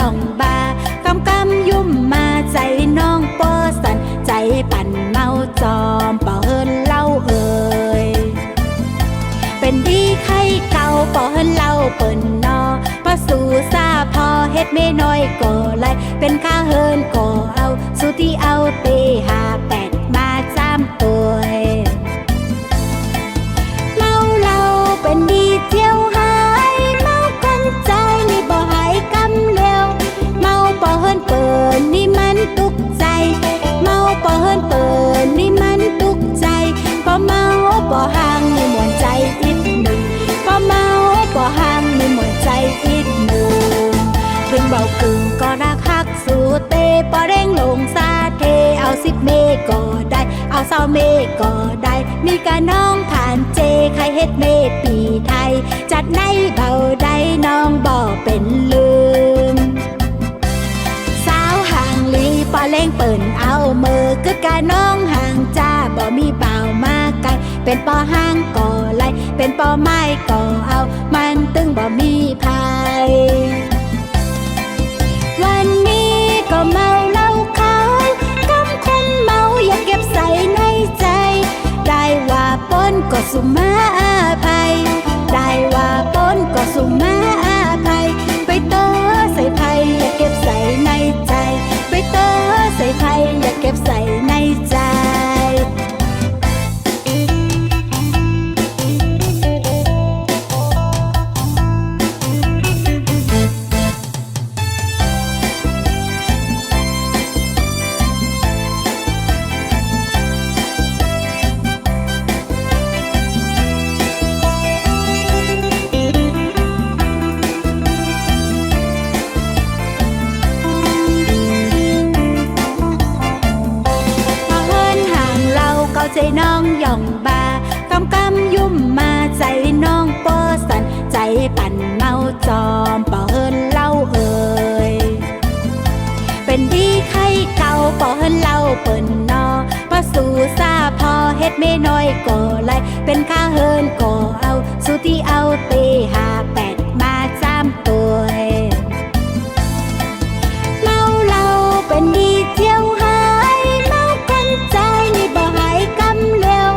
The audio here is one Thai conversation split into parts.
ย่องบากำยุ่มมาใจน้องเปอสันใจปั่นเมาจอมป่อเฮินเล่าเอ่ยเป็นดีไข่เก่าป่อเฮินเล่าเปิ่นนอปะสู่ซาพอเฮ็ดไม่น้อยก่อไรเป็นข้าเฮินก่อเอาสุที่เอาเตหาแปดมาจ้ำตัวเมาเล่าเป็นดีเจียวหายเมากันใจนี่บ่หายกำเร็วเมาป่อเฮินเปิ่นนี่มันตุกใจเมาป่อเฮินเปิ่นนี่มันตุกใจพอเมาป่อห่างนี่มวนใจอีกหนึ่งพอเมาป่อห่างนี่มวนใจอีกหนึ่งถึงเบากึ่งก็รักฮักสู่เตป่อเร่งลงซาเทเอา10 เมก็ได้เอา20 เมก็ได้มีกะน้องผ่านเจใครเฮ็ดเมปีไทยจัดในเบาได้น้องบ่เป็นลืมสาวห่างลีป่อเล่งเปิ่นเอามือกึดกะน้องห่างจ้าบ่มีเบามาไกลเป็นป่อห่างก่อไล่เป็นป่อไม้ก่อเอามันตึงบ่มีภัยวันนี้ก็เมาเหล้าขาวกำคนเมาอย่าเก็บใส่ในใจได้ว่าปนก็สุมาอาภัยได้ว่าปนก็สุมาอาภัยไปเตอใส่ไผ่อย่าเก็บใส่ในใจไปเตอใส่ไผ่อย่าเก็บใส่ในใจใจน้องย่องบากำยุ่มมาใจน้องเปอสันใจปั่นเมาจอมป่อเฮินเล่าเอ่ยเป็นดีไข่เก่าป่อเฮินเล่าเปิ่นนอปะสู่ซาพอเฮ็ดไม่น้อยก่อไรเป็นข้าเฮินก่อเอาสุที่เอาเตหาแปดมาจ้ำตัวเมาเล่าเป็นดีเจียวหายเมากันใจนี่บ่หายกำเร็ว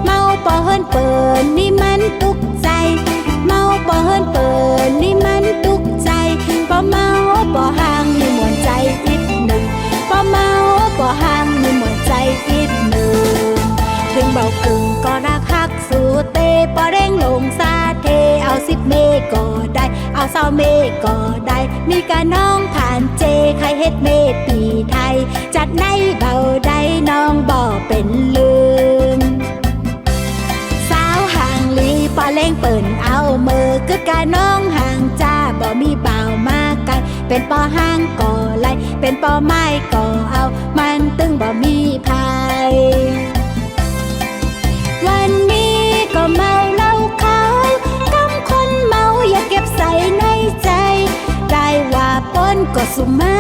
เมาป่อเฮินเปิ่นนี่มันตุกใจเมาป่อเฮินเปิ่นนี่มันตุกใจป่อเมาป่อห่างนี่มวนใจอีกหนึ่งป่อเมาป่อห่างนี่มวนใจอีกหนึ่งถึงเบากึ่งก็รักฮักสู่เตป่อเร่งลงซาเทเอา10 เมก็ได้เอา20 เมก็ได้มีกะน้องผ่านเจใครเฮ็ดเมปีไทยจัดในเบาได้น้องบ่เป็นลืมสาวห่างลีป่อเล่งเปิ่นเอามือกึดกะน้องห่างจ้าบ่มีเบามาไกลเป็นป่อห่างก่อไล่เป็นป่อไม้ก่อเอามันตึงบ่มีภัยวันนี้ก็เมาเหล้าขาวกำคนเมาอย่าเก็บใส่ในใจได้ว่าปนก็สุมา